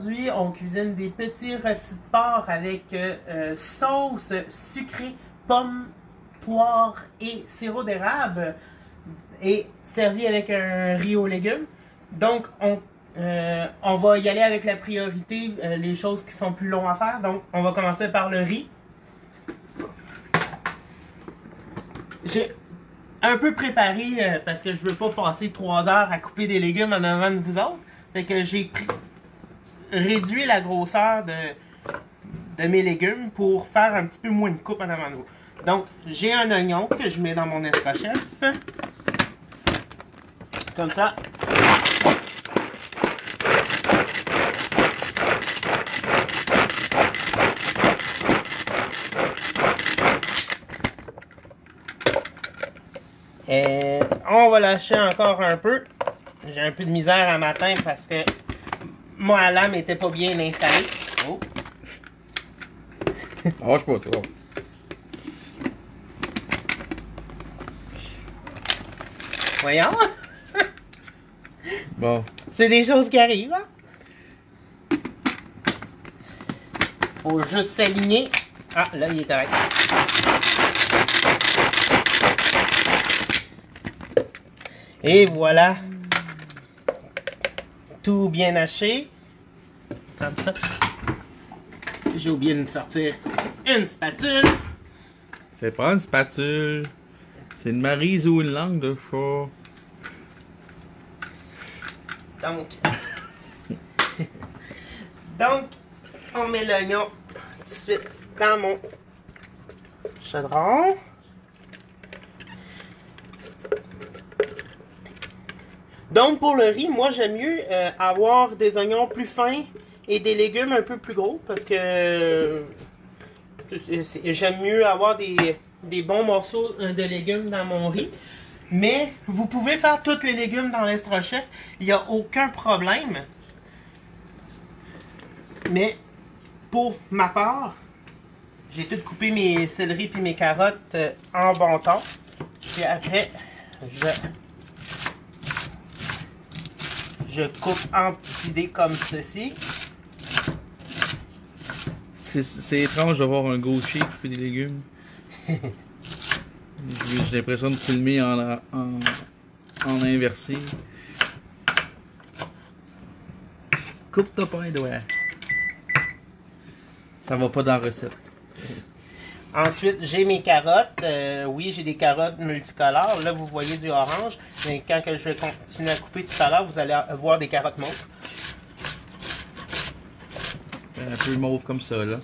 aujourd'hui, on cuisine des petits rôtis de porc avec sauce sucrée, pommes, poire et sirop d'érable et servi avec un riz aux légumes. Donc, on va y aller avec la priorité, les choses qui sont plus longues à faire. Donc, on va commencer par le riz. J'ai un peu préparé parce que je veux pas passer 3 heures à couper des légumes en avant de vous autres. Fait que j'ai réduit la grosseur de mes légumes pour faire un petit peu moins de coupe en avant de vous. Donc, j'ai un oignon que je mets dans mon escrochef. Comme ça. Et on va lâcher encore un peu. J'ai un peu de misère à matin parce que ma lame était pas bien installée. Oh. Lâche pas trop. Voyons. Bon. C'est des choses qui arrivent. Hein? Faut juste s'aligner. Ah, là, il est correct. Et voilà. Tout bien haché. Comme ça. J'ai oublié de sortir une spatule. C'est pas une spatule. C'est une maryse ou une langue de chat. Donc, on met l'oignon tout de suite dans mon chaudron. Donc, pour le riz, moi, j'aime mieux avoir des oignons plus fins et des légumes un peu plus gros parce que j'aime mieux avoir des bons morceaux de légumes dans mon riz. Mais vous pouvez faire tous les légumes dans l'estrochef, il n'y a aucun problème. Mais pour ma part, j'ai tout coupé mes céleris et mes carottes en bon temps. Puis après, je coupe en petits dés comme ceci. C'est étrange de voir un gaucher couper des légumes. J'ai l'impression de filmer en inversé. Coupe-toi pas un doigt. Ça va pas dans la recette. Ensuite, j'ai mes carottes. Oui, j'ai des carottes multicolores. Là, vous voyez du orange. Mais quand que je vais continuer à couper tout à l'heure, vous allez voir des carottes mauves. Un peu mauve comme ça, là.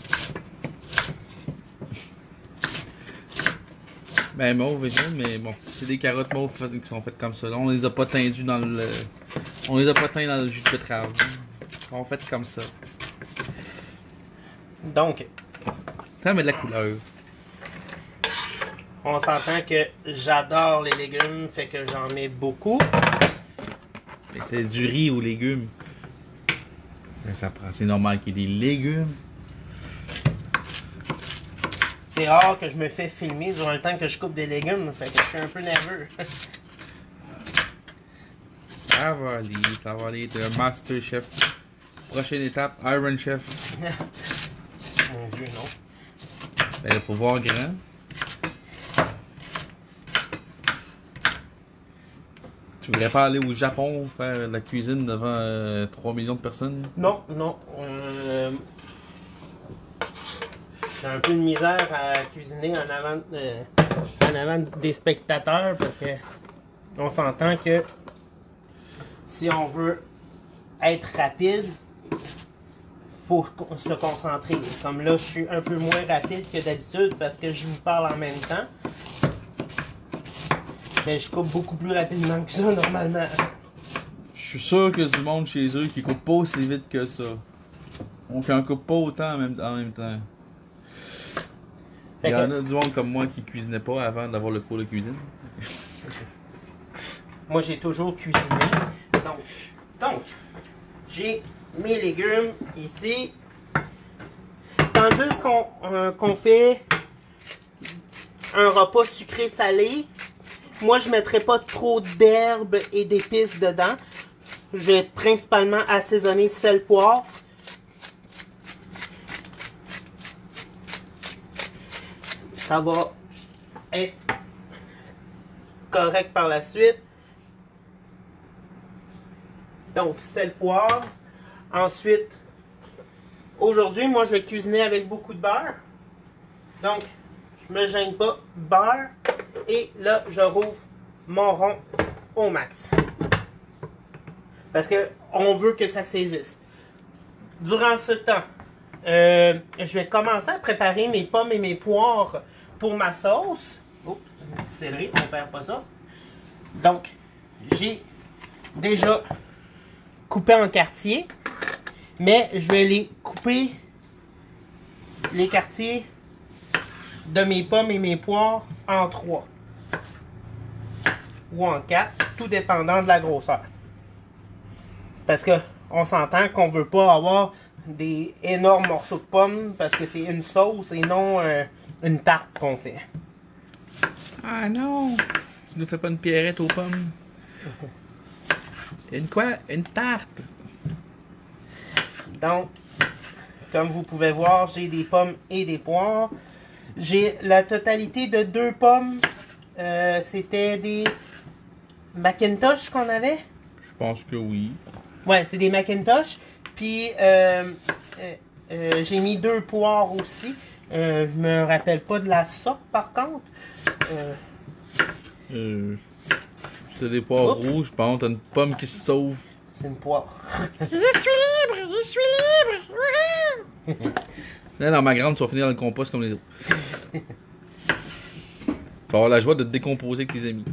Ben mauve, mais bon, c'est des carottes mauves qui sont faites comme ça. Là, on les a pas teindues dans le... On les a pas teintes dans le jus de betterave. Ils sont faites comme ça. Donc, ça met de la couleur. On s'entend que j'adore les légumes, fait que j'en mets beaucoup. C'est du riz aux légumes. C'est normal qu'il y ait des légumes. C'est rare que je me fais filmer durant le temps que je coupe des légumes, fait que je suis un peu nerveux. Ça va aller, t'es un master chef. Prochaine étape, Iron Chef. Mon Dieu, non. Ben, il faut voir grand. Tu voudrais pas aller au Japon faire de la cuisine devant 3 millions de personnes? Non, non. J'ai un peu de misère à cuisiner en avant des spectateurs parce que on s'entend que si on veut être rapide, faut se concentrer. Comme là, je suis un peu moins rapide que d'habitude parce que je vous parle en même temps. Mais je coupe beaucoup plus rapidement que ça normalement. Je suis sûr qu'il y a du monde chez eux qui coupe pas aussi vite que ça. On n'en coupe pas autant en même temps. Il y en a du monde comme moi qui cuisinait pas avant d'avoir le cours de cuisine. Moi, j'ai toujours cuisiné. Donc j'ai mes légumes ici. Tandis qu'on fait un repas sucré-salé, moi, je ne mettrai pas trop d'herbes et d'épices dedans. Je vais principalement assaisonner sel, poivre. ça va être correct par la suite. Donc, sel, poivre. Ensuite, aujourd'hui, moi, je vais cuisiner avec beaucoup de beurre. Donc, je me gêne pas. Beurre. Et là, je rouvre mon rond au max. Parce que on veut que ça saisisse. Durant ce temps, je vais commencer à préparer mes pommes et mes poires pour ma sauce. Oh, un petit céleri, on ne perd pas ça. Donc, j'ai déjà coupé en quartiers, mais je vais les couper, les quartiers de mes pommes et mes poires, en 3 ou en 4, tout dépendant de la grosseur. Parce que on s'entend qu'on veut pas avoir des énormes morceaux de pommes parce que c'est une sauce et non une tarte qu'on fait. Ah non! Tu nous fais pas une pierrette aux pommes? Une quoi? Une tarte! Donc, comme vous pouvez voir, j'ai des pommes et des poires. J'ai la totalité de 2 pommes. C'était des Macintosh qu'on avait? Je pense que oui. Ouais, c'est des Macintosh. Puis, j'ai mis 2 poires aussi. Je me rappelle pas de la sorte, par contre. C'est des poires Oups. rouges, je pense. T'as une pomme qui se sauve. C'est une poire. Je suis libre! Je suis libre! Là, dans ma grande, tu vas finir dans le compost comme les autres. Tu vas avoir la joie de te décomposer avec tes amis.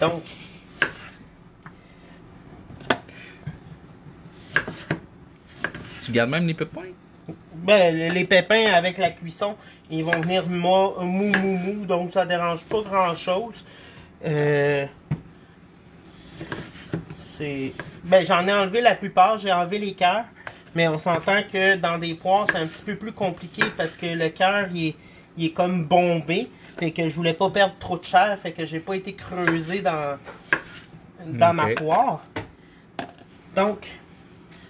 Donc, Tu gardes même les pépins? ben, les pépins avec la cuisson, ils vont venir mou, donc ça dérange pas grand chose. Ben, j'en ai enlevé la plupart, j'ai enlevé les cœurs, mais on s'entend que dans des poires, c'est un petit peu plus compliqué parce que le cœur, il est comme bombé, fait que je voulais pas perdre trop de chair, fait que j'ai pas été creusé dans ma poire. Donc,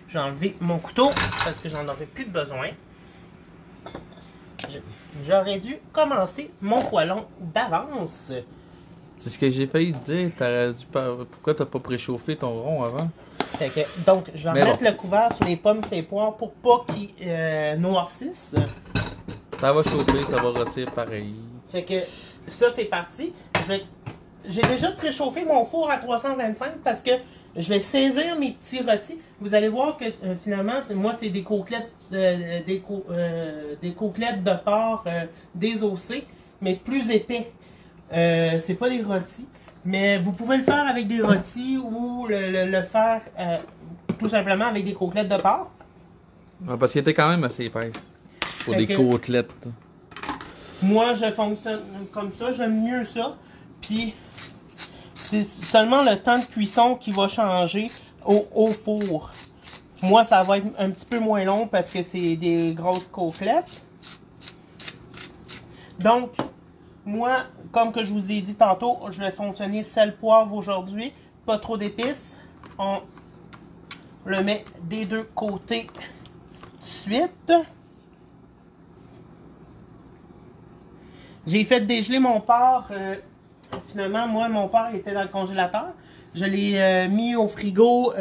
j'ai enlevé mon couteau parce que j'en aurais plus de besoin. J'aurais dû commencer mon poêlon d'avance. C'est ce que j'ai failli te dire. Pourquoi t'as pas préchauffé ton rond avant? Fait que, donc, je vais mettre le couvert sur les pommes et les poires pour pas qu'ils noircissent. Ça va chauffer, ça va rôtir pareil. Fait que ça, c'est parti. J'ai déjà préchauffé mon four à 325 parce que je vais saisir mes petits rôtis. Vous allez voir que finalement, moi, c'est des côtelettes, des côtelettes de porc désossées, mais plus épais. C'est pas des rôtis, mais vous pouvez le faire avec des rôtis ou le faire tout simplement avec des côtelettes de porc. Ouais, parce qu'il était quand même assez épaisse. Pour Fait des que côtelettes. moi, je fonctionne comme ça, j'aime mieux ça. Puis, c'est seulement le temps de cuisson qui va changer au four. Moi, ça va être un petit peu moins long parce que c'est des grosses côtelettes. Donc, moi, comme que je vous ai dit tantôt, je vais fonctionner sel poivre aujourd'hui. Pas trop d'épices. On le met des 2 côtés tout de suite. J'ai fait dégeler mon porc. Finalement, moi, mon porc était dans le congélateur. Je l'ai mis au frigo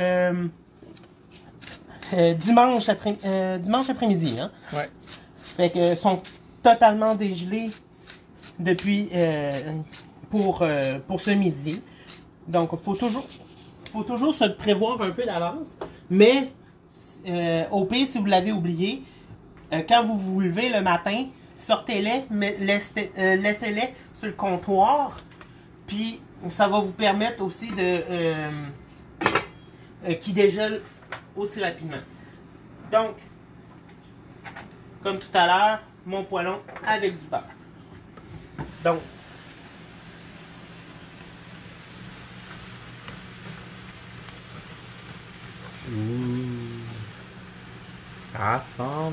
dimanche après-midi. Hein? Ouais. Fait que sont totalement dégelés depuis pour ce midi. Donc, faut toujours se prévoir un peu d'avance. Mais au pire, si vous l'avez oublié, quand vous vous levez le matin, sortez-les, mais laissez-les sur le comptoir. Puis, ça va vous permettre aussi de qu'ils dégèlent aussi rapidement. Donc, comme tout à l'heure, mon poêlon avec du beurre. Donc, Ça sent bon.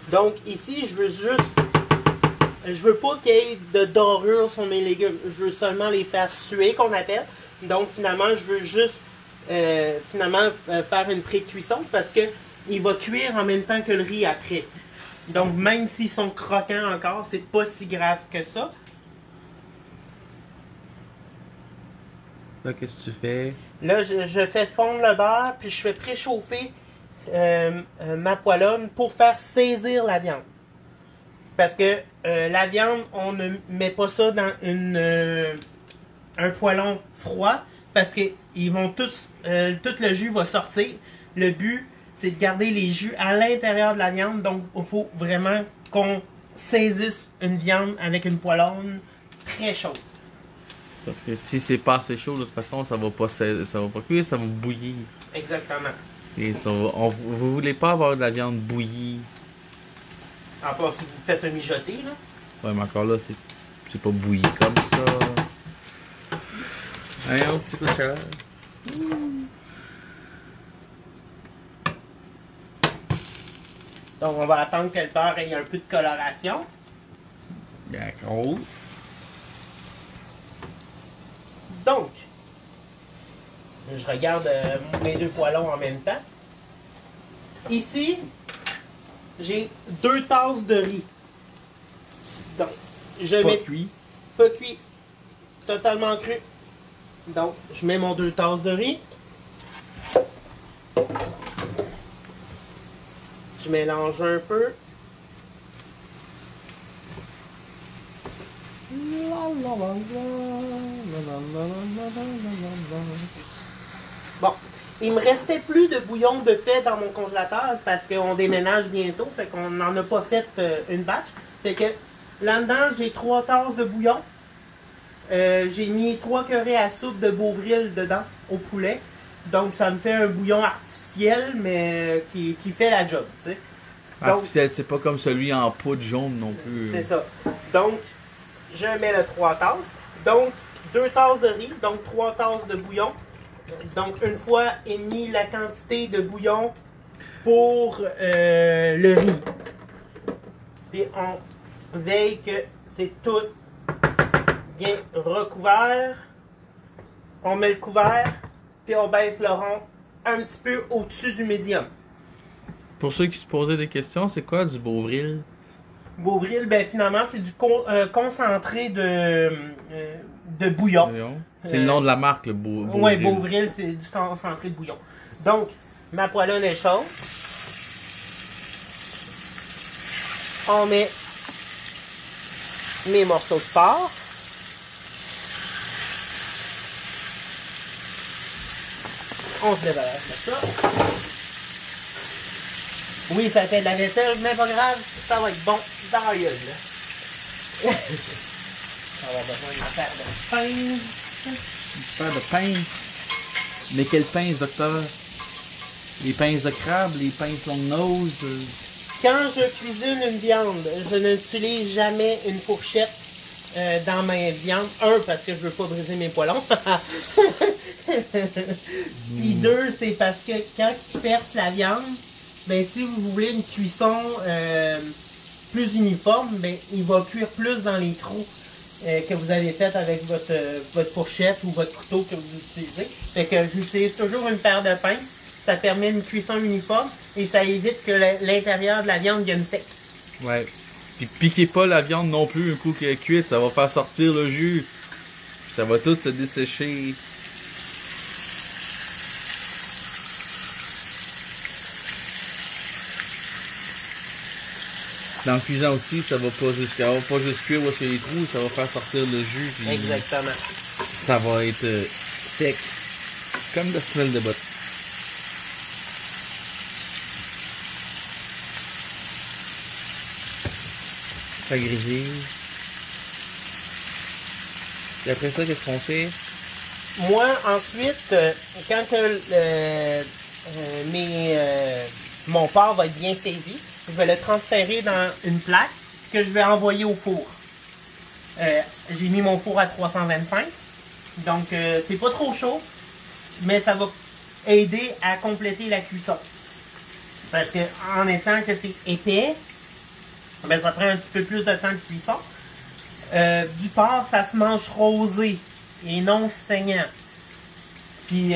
Donc ici, je veux pas qu'il y ait de dorure sur mes légumes. Je veux seulement les faire suer, qu'on appelle. Donc finalement, je veux juste finalement faire une pré-cuisson parce que il va cuire en même temps que le riz après. Donc même s'ils sont croquants encore, c'est pas si grave que ça. Là, qu'est-ce que tu fais? Là, je fais fondre le beurre, puis je fais préchauffer ma poêlonne pour faire saisir la viande. Parce que la viande, on ne met pas ça dans un poêlon froid, parce que ils vont tous, tout le jus va sortir. Le but, c'est de garder les jus à l'intérieur de la viande, donc il faut vraiment qu'on saisisse une viande avec une poêlonne très chaude. Parce que si c'est pas assez chaud, de toute façon, ça va pas cuire, ça va bouillir. Exactement. Et vous voulez pas avoir de la viande bouillie. À part si vous faites un mijoté, là. Ouais, mais encore là, c'est pas bouilli comme ça. Un autre petit coup de chaleur. Donc on va attendre que le beurre ait un peu de coloration. D'accord. Donc, je regarde mes deux poêlons en même temps. Ici, j'ai 2 tasses de riz. Donc, je mets... cuit. Pas cuit. Totalement cru. Donc, je mets mon 2 tasses de riz. Je mélange un peu. Bon, il me restait plus de bouillon de fait dans mon congélateur parce qu'on déménage bientôt, fait qu'on n'en a pas fait une batch. Fait que là-dedans, j'ai 3 tasses de bouillon. J'ai mis 3 cuillerées à soupe de Beauvril dedans, au poulet. Donc ça me fait un bouillon artificiel, mais qui fait la job, tu sais. Artificiel, c'est pas comme celui en poudre jaune non plus. C'est ça. Donc, je mets le 3 tasses. Donc, 2 tasses de riz, donc 3 tasses de bouillon. Donc, une fois et demi la quantité de bouillon pour le riz. Puis, on veille que c'est tout bien recouvert. On met le couvert, puis on baisse le rond un petit peu au-dessus du médium. Pour ceux qui se posaient des questions, c'est quoi du Beauvril? Beauvril, ben finalement, c'est du concentré de bouillon. C'est le nom de la marque, le Beauvril. Oui, Beauvril, c'est du concentré de bouillon. Donc, ma poêlonne est chaude. On met mes morceaux de porc. On se débarrasse de ça. Oui, ça fait de la vaisselle, mais pas grave, ça va être bon dans la gueule. On va avoir besoin d'une paire de pinces. Une paire de pinces. Mais quelles pinces, docteur? Les pinces de crabe, les pinces long nose? Quand je cuisine une viande, je n'utilise jamais une fourchette dans ma viande. Un, parce que je veux pas briser mes poêlons. Puis deux, c'est parce que quand tu perces la viande, ben si vous voulez une cuisson plus uniforme, ben il va cuire plus dans les trous que vous avez fait avec votre fourchette ou votre couteau que vous utilisez. Fait que j'utilise toujours une paire de pinces. Ça permet une cuisson uniforme et ça évite que l'intérieur de la viande vienne sec. Ouais. Puis piquez pas la viande non plus un coup qu'elle est cuite, ça va faire sortir le jus. Ça va tout se dessécher. Dans le cuisant aussi, ça va pas juste cuire où c'est les trous, ça va faire sortir le jus. Puis exactement. ça va être sec. Comme de la semelle de botte. Ça grésille. Et après ça, qu'est-ce qu'on fait? Moi, ensuite, quand mon porc va être bien saisi, je vais le transférer dans une plaque que je vais envoyer au four. J'ai mis mon four à 325, donc c'est pas trop chaud, mais ça va aider à compléter la cuisson. Parce que en étant que c'est épais, ben, ça prend un petit peu plus de temps de cuisson. Du porc, ça se mange rosé et non saignant. Puis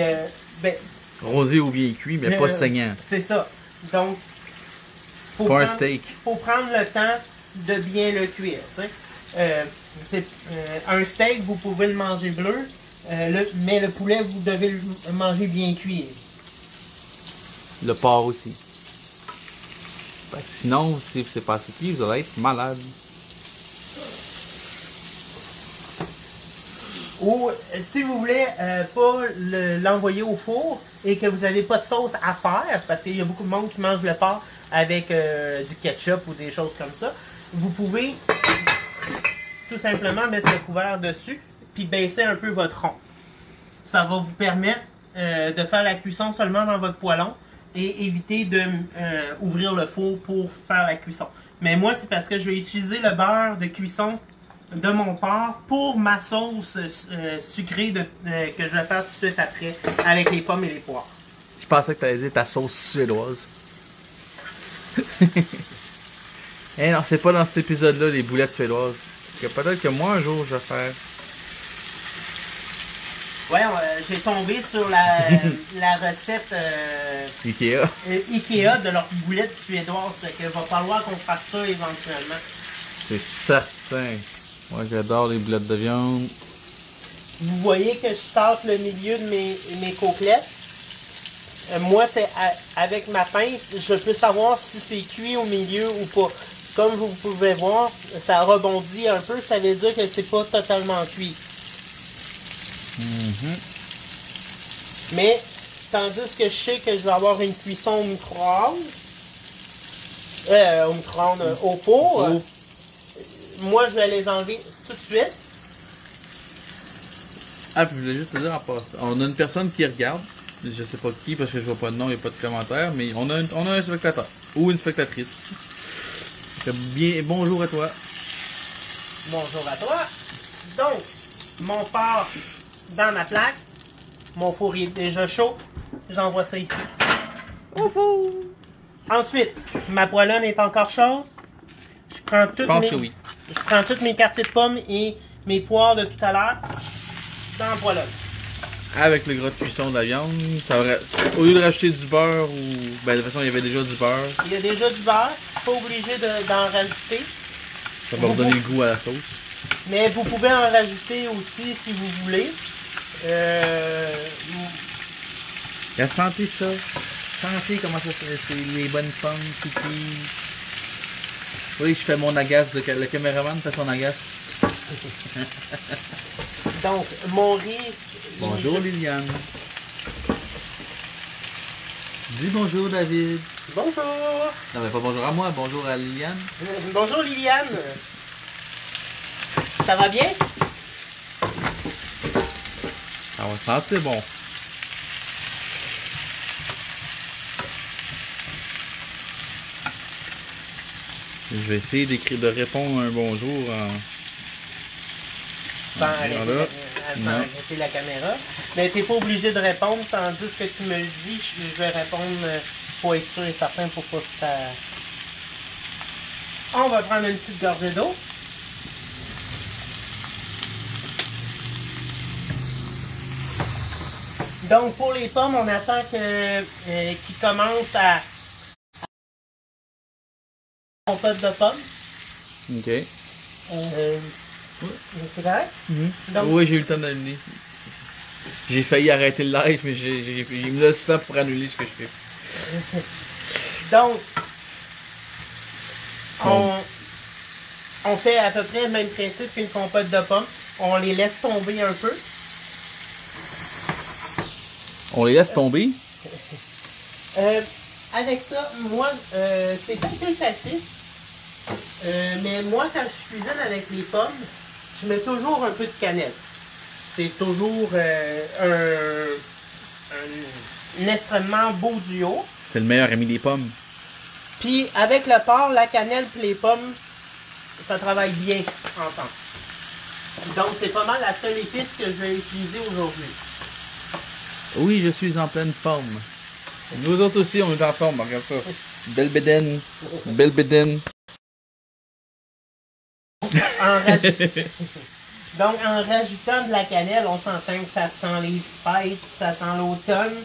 Ben, Rosé ou bien cuit, mais pas saignant. c'est ça. Donc, Pas un steak. faut prendre le temps de bien le cuire. Un steak, vous pouvez le manger bleu, mais le poulet, vous devez le manger bien cuit. Le porc aussi. Fait que sinon, si c'est pas assez cuit, vous allez être malade. Ou si vous voulez pas l'envoyer au four et que vous n'avez pas de sauce à faire, parce qu'il y a beaucoup de monde qui mange le porc avec du ketchup ou des choses comme ça, vous pouvez tout simplement mettre le couvert dessus puis baisser un peu votre rond. Ça va vous permettre de faire la cuisson seulement dans votre poêlon et éviter de ouvrir le four pour faire la cuisson. Mais moi, c'est parce que je vais utiliser le beurre de cuisson de mon porc pour ma sauce sucrée que je vais faire tout de suite après avec les pommes et les poires. Je pensais que tu allais dire ta sauce suédoise. Eh non, c'est pas dans cet épisode-là, les boulettes suédoises. Peut-être que moi, un jour, je vais faire. Ouais, j'ai tombé sur la recette Ikea. Ikea de leurs boulettes suédoises. Fait qu'il va falloir qu'on fasse ça éventuellement. C'est certain. Moi, j'adore les boulettes de viande. Vous voyez que je tâte le milieu de mes côtelettes. Moi, c'est avec ma pince, je peux savoir si c'est cuit au milieu ou pas. Comme vous pouvez voir, ça rebondit un peu, ça veut dire que c'est pas totalement cuit. Mais, tandis que je sais que je vais avoir une cuisson au micro-ondes, au four, moi, je vais les enlever tout de suite. Ah, puis je voulais juste te dire en passant. On a une personne qui regarde. Je sais pas qui parce que je vois pas de nom, il n'y a pas de commentaire, mais on a un spectateur ou une spectatrice. Bonjour à toi. Bonjour à toi. Donc, mon porc dans ma plaque. Mon four est déjà chaud. J'envoie ça ici. Ensuite, ma poêlonne est encore chaude. Je prends toutes mes quartiers de pommes et mes poires de tout à l'heure dans la poêlonne. Avec le gras de cuisson de la viande, au lieu de rajouter du beurre ou. Ben de toute façon il y avait déjà du beurre. Il y a déjà du beurre, pas obligé d'en rajouter. Ça va redonner le goût à la sauce. Mais vous pouvez en rajouter aussi si vous voulez. La santé ça. Santé, comment ça se fait? C'est les bonnes pommes, cookies. Oui, je fais mon agace, le caméraman fait son agace. Donc, mon riz. Bonjour Liliane. Dis bonjour David. Bonjour. Non mais pas bonjour à moi, bonjour à Liliane. Bonjour Liliane. Ça va bien? Ça va sentir bon. Je vais essayer de répondre un bonjour en... Sans arrêter la caméra. Mais t'es pas obligé de répondre, tandis que tu me le dis, je vais répondre pour être sûr et certain pour pas que ça... On va prendre une petite gorgée d'eau. Donc pour les pommes, on attend qu'ils commencent à compote de pommes. Ok. C'est correct? Donc, oui, j'ai eu le temps d'annuler. J'ai failli arrêter le live, mais j'ai mis le stop pour annuler ce que je fais. Donc, on fait à peu près le même principe qu'une compote de pommes. On les laisse tomber un peu. On les laisse tomber? Avec ça, moi, c'est facultatif. Mais moi, quand je cuisine avec les pommes, je mets toujours un peu de cannelle. C'est toujours un extrêmement beau duo. C'est le meilleur ami des pommes. Puis avec le porc, la cannelle et les pommes, ça travaille bien ensemble. Donc c'est pas mal la seule épice que je vais utiliser aujourd'hui. Oui, je suis en pleine forme. Nous autres aussi, on est en forme, regarde ça. Belle bédaine. Belle bédaine. Donc, en rajoutant de la cannelle, on s'entend que ça sent les fêtes, ça sent l'automne,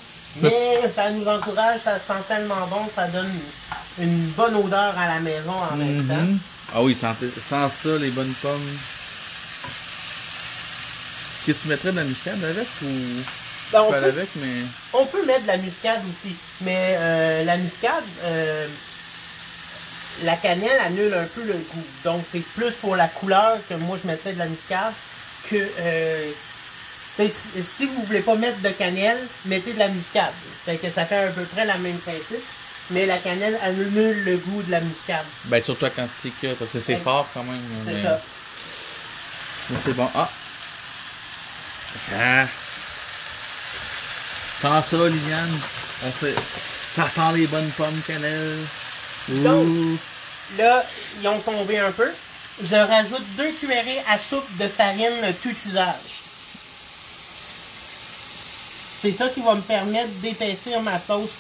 mais ça nous encourage, ça sent tellement bon, ça donne une bonne odeur à la maison en même temps. Ah oui, sans ça, les bonnes pommes. Est-ce que tu mettrais de la muscade avec ou Ben, pas avec, mais... On peut mettre de la muscade aussi, mais la muscade, la cannelle annule un peu le goût. Donc, c'est plus pour la couleur que moi je mettrais de la muscade que... si vous voulez pas mettre de cannelle, mettez de la muscade. Fait que ça fait à peu près la même principe. Mais la cannelle annule le goût de la muscade. Ben, surtout quand c'est que, parce que c'est fort quand même. C'est ça. Mais c'est bon. Ah! Ah! Sans ça, Liliane, on fait... Ça sent les bonnes pommes cannelle. Donc, là, ils ont tombé un peu. Je rajoute 2 cuillerées à soupe de farine tout usage. C'est ça qui va me permettre d'épaissir ma sauce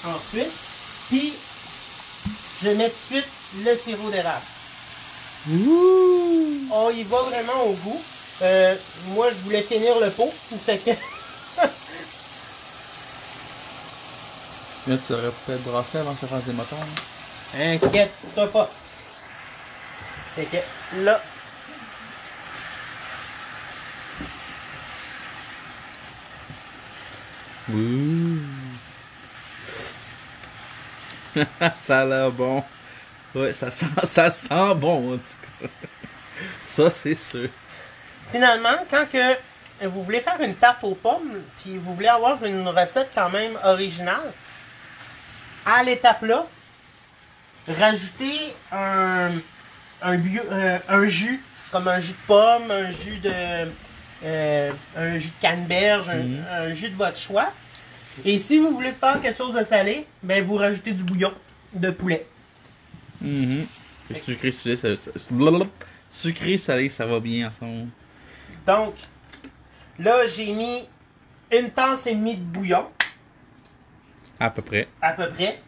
ensuite. Puis, je mets tout de suite le sirop d'érable. On y va vraiment au goût. Moi, je voulais finir le pot. Fait que... Là, tu aurais peut-être brassé avant que ça fasse des motons. Inquiète-toi pas. Fait que là... Ça a l'air bon. Ouais, ça sent bon en tout cas. Ça, c'est sûr. Finalement, quand que vous voulez faire une tarte aux pommes, puis vous voulez avoir une recette quand même originale, à l'étape là, rajoutez un jus, comme un jus de pomme, un jus de canneberge, un jus de votre choix. Et si vous voulez faire quelque chose de salé, ben vous rajoutez du bouillon de poulet. Sucré, salé, sucré, salé, ça va bien ensemble. Donc, là, j'ai mis 1 tasse et demie de bouillon. À peu près. À peu près.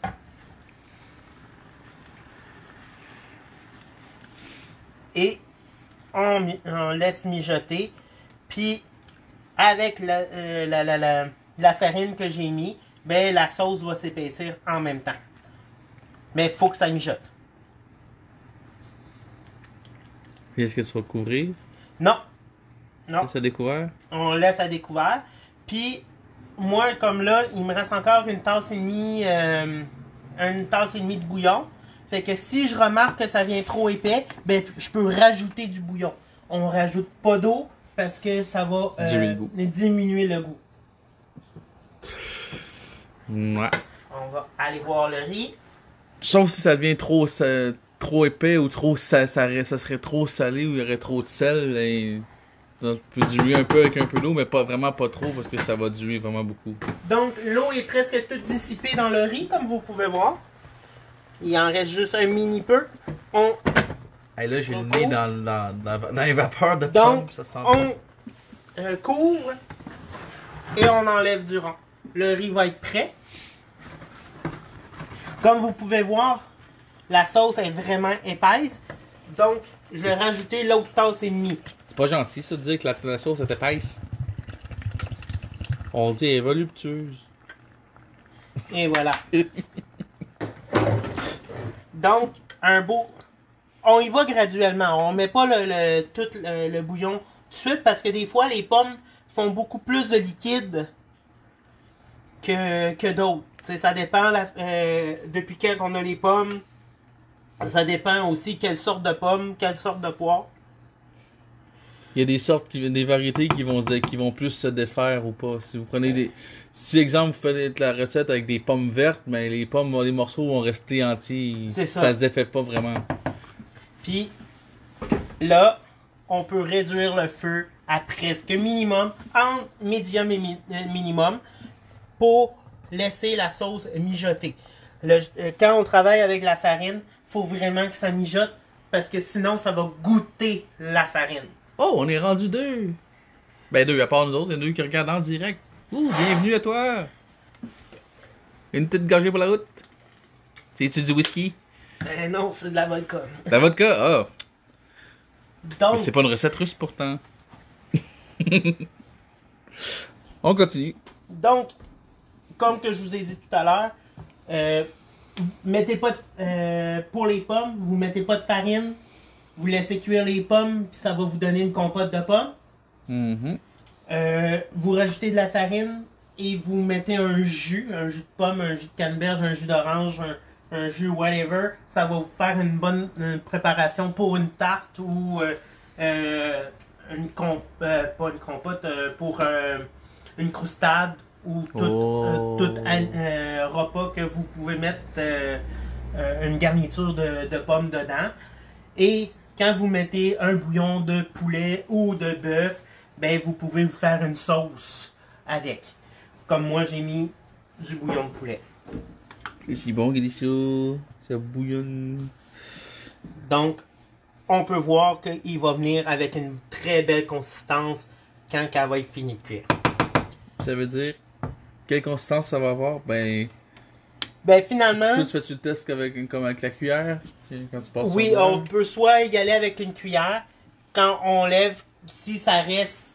Et on laisse mijoter. Puis, avec la farine que j'ai mis, ben, la sauce va s'épaissir en même temps. Mais il faut que ça mijote. Puis est-ce que tu vas couvrir? Non. Non. Ça découvert? On laisse à découvert. Puis, moi, comme là, il me reste encore 1 tasse et demie, 1 tasse et demie de bouillon. Fait que si je remarque que ça vient trop épais, ben, je peux rajouter du bouillon. On rajoute pas d'eau parce que ça va diminuer le goût. Ouais. On va aller voir le riz. Sauf si ça devient trop épais ou trop ça serait trop salé ou il y aurait trop de sel. Et... Donc, tu peux diluer un peu avec un peu d'eau, mais vraiment pas trop parce que ça va diluer vraiment beaucoup. Donc, l'eau est presque toute dissipée dans le riz, comme vous pouvez voir. Il en reste juste un mini peu. Hey, là, j'ai le nez dans les vapeurs de donc, pomme, ça sent on couvre et on enlève du rang. Le riz va être prêt. Comme vous pouvez voir, la sauce est vraiment épaisse. Donc, je vais rajouter l'autre tasse et demie. C'est pas gentil, ça, de dire que la sauce est épaisse. On dit elle est voluptueuse. Et voilà. Donc, un beau... On y va graduellement. On met pas tout le bouillon tout de suite parce que des fois, les pommes font beaucoup plus de liquide que d'autres. T'sais, ça dépend depuis quand on a les pommes. Ça dépend aussi quelle sorte de pommes, quelle sorte de poire. Il y a des variétés qui vont plus se défaire ou pas. Si vous prenez si exemple vous faites la recette avec des pommes vertes, mais les morceaux vont rester entiers. C'est ça. Ça se défait pas vraiment. Puis là, on peut réduire le feu à presque minimum, entre médium et minimum, pour laisser la sauce mijoter. Quand on travaille avec la farine, il faut vraiment que ça mijote parce que sinon ça va goûter la farine. Oh, on est rendu 2. Ben 2, à part nous autres, il y en a 2 qui regardent en direct. Ouh, bienvenue à toi. Une petite gorgée pour la route. C'est-tu du whisky? Non, c'est de la vodka. La vodka? Ah. Donc, Mais c'est pas une recette russe pourtant. On continue. donc, comme que je vous ai dit tout à l'heure, mettez pas pour les pommes, vous mettez pas de farine, vous laissez cuire les pommes, puis ça va vous donner une compote de pommes. Mhm. Vous rajoutez de la farine et vous mettez un jus de pomme, un jus de canneberge, un jus d'orange, un jus whatever. Ça va vous faire une bonne préparation pour une tarte ou pas une compote, pour une croustade ou tout repas que vous pouvez mettre une garniture de pommes dedans. Et quand vous mettez un bouillon de poulet ou de bœuf, ben vous pouvez vous faire une sauce avec. Comme moi, j'ai mis du bouillon de poulet. C'est bon, délicieux. Ça bouillonne. Donc, on peut voir qu'il va venir avec une très belle consistance quand elle va être finie de cuire. Ça veut dire, quelle consistance ça va avoir? Ben Finalement, tu fais-tu le test comme avec la cuillère? Quand tu passes oui, ton doigt? on peut soit y aller avec une cuillère. Quand on lève, si ça reste...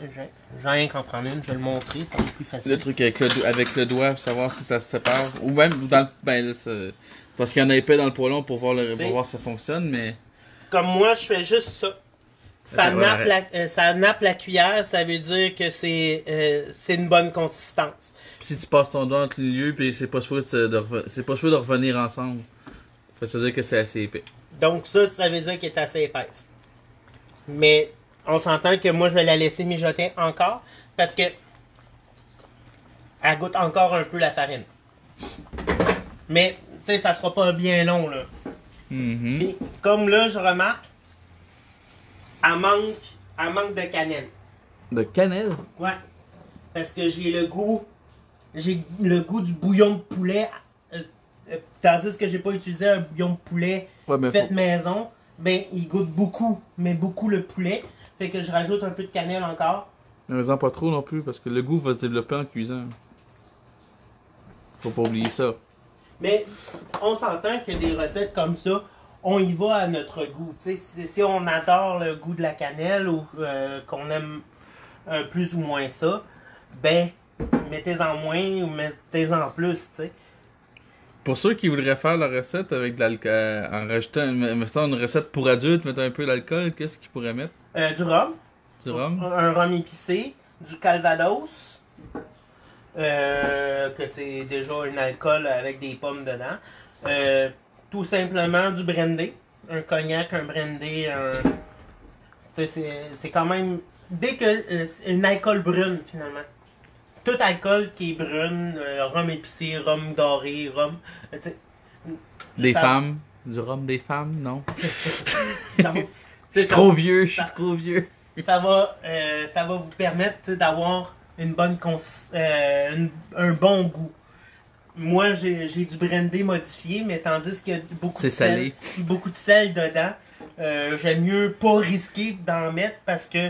J'ai rien qu'en prendre une, je vais le montrer, ça va être plus facile. Le truc avec le doigt, pour savoir si ça se sépare. Ou même dans parce qu'il y en a épais dans le poêlon pour voir si ça fonctionne, mais. Comme moi, je fais juste ça. Ça nappe la cuillère, ça veut dire que c'est une bonne consistance. Puis si tu passes ton doigt entre les lieux, puis c'est pas supposé de revenir ensemble. Ça veut dire que c'est assez épais. Donc ça veut dire qu'elle est assez épaisse. Mais on s'entend que moi, je vais la laisser mijoter encore parce que elle goûte encore un peu la farine. Mais, tu sais, ça sera pas bien long, là. Mm-hmm. Puis, comme là, je remarque, elle manque de cannelle. De cannelle? Ouais. Parce que j'ai le goût du bouillon de poulet. Tandis que j'ai pas utilisé un bouillon de poulet fait maison. Ben, il goûte beaucoup, mais beaucoup le poulet. Fait que je rajoute un peu de cannelle encore. Mais pas trop non plus, parce que le goût va se développer en cuisant. Faut pas oublier ça. Mais on s'entend que des recettes comme ça, on y va à notre goût. Tu sais, si on adore le goût de la cannelle ou qu'on aime plus ou moins ça, ben, mettez-en moins ou mettez-en plus, tu sais. Pour ceux qui voudraient faire la recette avec de l'alcool, en rajoutant une recette pour adultes, mettre un peu d'alcool, qu'est-ce qu'ils pourraient mettre? Du rhum. Du rhum? Un rhum épicé, du calvados, que c'est déjà un alcool avec des pommes dedans. Tout simplement du brandy. Un cognac, un brandy, c'est quand même... Dès que... une alcool brune, finalement. Tout alcool qui est brune, rhum épicé, rhum doré, rhum... Des femmes? Du rhum des femmes, non? Non, Je suis trop vieux, je suis trop vieux. Ça va vous permettre d'avoir une bonne un bon goût. Moi, j'ai du brandy modifié, mais tandis qu'il y a beaucoup de sel dedans, j'aime mieux pas risquer d'en mettre parce que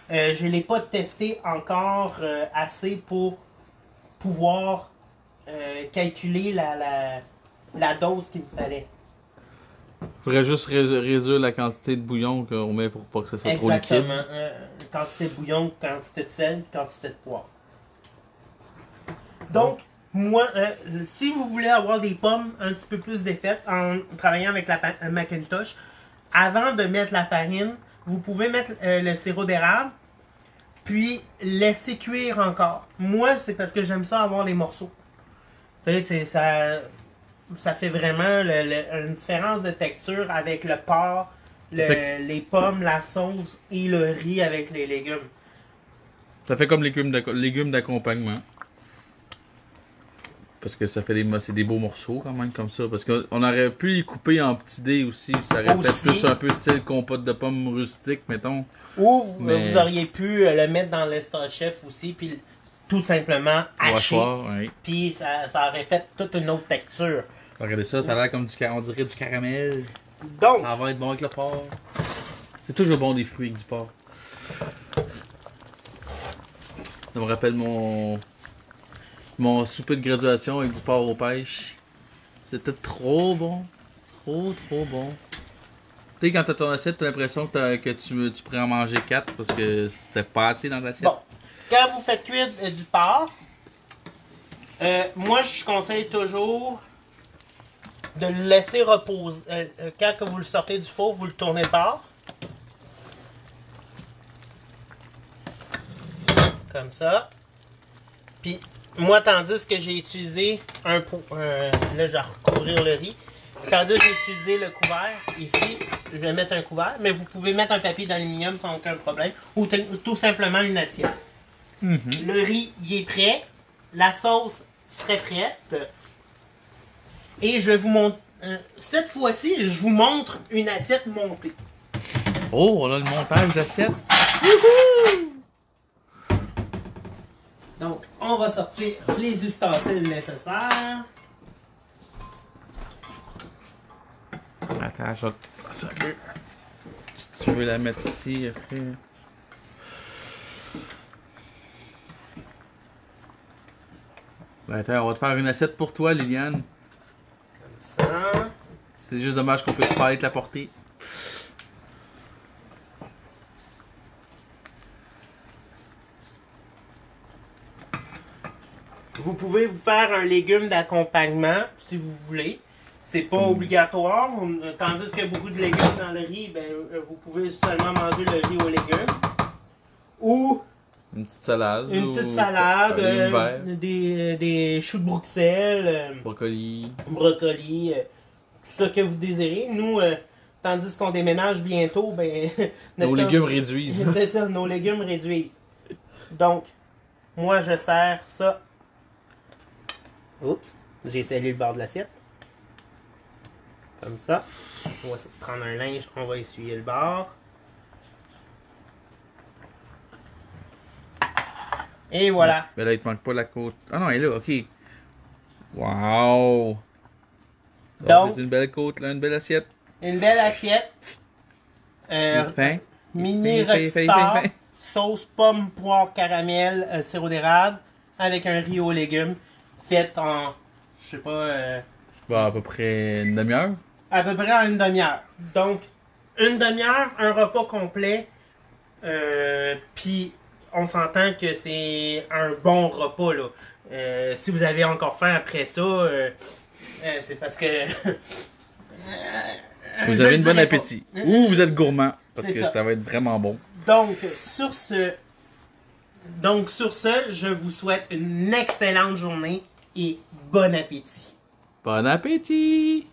je l'ai pas testé encore assez pour pouvoir calculer la dose qu'il me fallait. Faudrait juste réduire la quantité de bouillon qu'on met pour pas que ça soit trop liquide. Exactement. Quantité de bouillon, quantité de sel, quantité de poivre. Donc, moi, si vous voulez avoir des pommes un petit peu plus défaites en travaillant avec la Macintosh, avant de mettre la farine, vous pouvez mettre le sirop d'érable, puis laisser cuire encore. Moi, c'est parce que j'aime ça avoir les morceaux. Tu sais, ça fait vraiment une différence de texture avec le porc, les pommes, la sauce et le riz avec les légumes. Ça fait comme légumes d'accompagnement. Parce que ça fait des beaux morceaux quand même comme ça. Parce qu'on aurait pu les couper en petits dés aussi. Ça aurait peut-être plus un peu style compote de pommes rustique, mettons. Ou vous auriez pu le mettre dans l'Estar-Chef aussi, puis tout simplement hacher. Oui. Puis ça aurait fait toute une autre texture. Regardez ça, ça a l'air comme on dirait du caramel. Donc, ça va être bon avec le porc. C'est toujours bon des fruits avec du porc. Ça me rappelle mon souper de graduation avec du porc aux pêches. C'était trop bon. Trop bon. Tu sais, quand t'as ton assiette, t'as l'impression que tu pourrais en manger 4 parce que c'était pas assez dans l'assiette. Bon, quand vous faites cuire du porc, moi je conseille toujours de le laisser reposer. Quand que vous le sortez du four, vous le tournez de bord. Comme ça. Puis, moi, tandis que j'ai utilisé là, je vais recouvrir le riz. Tandis que j'ai utilisé le couvert, ici, je vais mettre un couvert. Mais vous pouvez mettre un papier d'aluminium sans aucun problème. Ou tout simplement une assiette. Le riz, il est prêt. La sauce serait prête. Et je vais vous montrer... cette fois-ci, je vous montre une assiette montée. Oh, on a le montage d'assiette. Donc, on va sortir les ustensiles nécessaires. Attends, je vais te faire ça un peu. Si tu veux la mettre ici, après. Ben, attends, on va te faire une assiette pour toi, Liliane. Comme ça. C'est juste dommage qu'on puisse pas aller te la porter. Vous pouvez vous faire un légume d'accompagnement si vous voulez. C'est pas obligatoire. Tandis que beaucoup de légumes dans le riz, ben, vous pouvez seulement manger le riz aux légumes. Ou une petite salade. Une petite salade. Des des choux de Bruxelles. brocoli. Brocoli. Ce que vous désirez. Nous, tandis qu'on déménage bientôt, ben... Nos légumes réduisent. C'est ça, nos légumes réduisent. Donc, moi, je sers ça. Oups, j'ai scellé le bord de l'assiette. Comme ça. On va prendre un linge, on va essuyer le bord. Et voilà. Mais là, il te manque pas la côte. Ah non, elle est là, ok. Wow! Donc, c'est une belle côte, là, une belle assiette. Une belle assiette. Pain. Mini rôti sauce pomme, poire, caramel, sirop d'érable, avec un riz aux légumes, fait en, je sais pas... à peu près une demi-heure? À peu près en une demi-heure. Donc, une demi-heure, un repas complet, puis on s'entend que c'est un bon repas, là. Si vous avez encore faim après ça, c'est parce que... vous avez une bon appétit. Ou vous êtes gourmand, parce que ça va être vraiment bon. Donc, sur ce, je vous souhaite une excellente journée et bon appétit. Bon appétit!